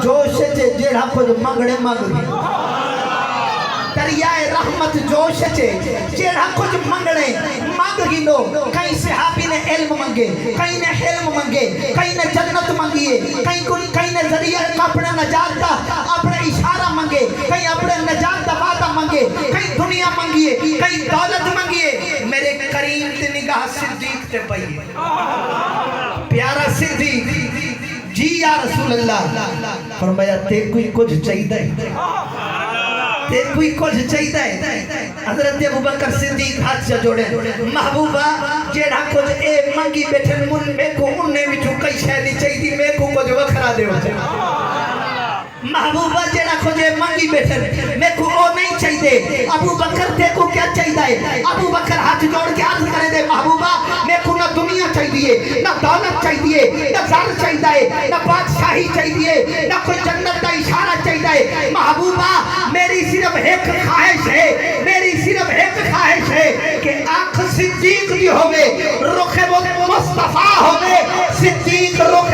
جوش چے جیڑا کچھ منگڑے منگ دریائے رحمت جوش چے جیڑا کچھ منگڑے منگ گینو کئی صحابی نے علم منگے کئی نے حلم منگے کئی نے جنت منگیے کئی نے ذریعہ اپنے نجات دا اپنے اشارہ منگے کئی اپنے نجات دا وعدہ منگے کئی دنیا منگیے کئی دولت منگیے میرے کریم تے نگاہ صدیق تے پئیے پیارا صدیق جی یا رسول اللہ فرمایا تے کوئی کچھ چاہیے تے کوئی کچھ چاہیے حضرت ابوبکر صدیق ہاتھ سے جوڑے محبوبہ جیڑا کچھ اے منگی بیٹھے من میں کو انہیں بھی کئی شہدی چاہیے میں کو کچھ وکھرا دے ہوتے محبوبہ جیڑا کچھ اے منگی بیٹھے میں کو او نہیں چاہیے ابوبکر تے کو کیا چاہیے ابوبکر ہاتھ جوڑ کے عرض کرے دے محبوبہ میں کو نہ دنیا چاہیے نہ دولت چاہیے نہ زر چاہیے نہ بادشاہی چاہیے نہ کوئی جنت کا اشارہ چاہیے محبوبہ میری صرف ایک خواہش ہے میری صرف ایک خواہش ہے کہ آنکھ صدیق بھی ہوگے رخ مصطفیٰ ہوگے صدیق رخ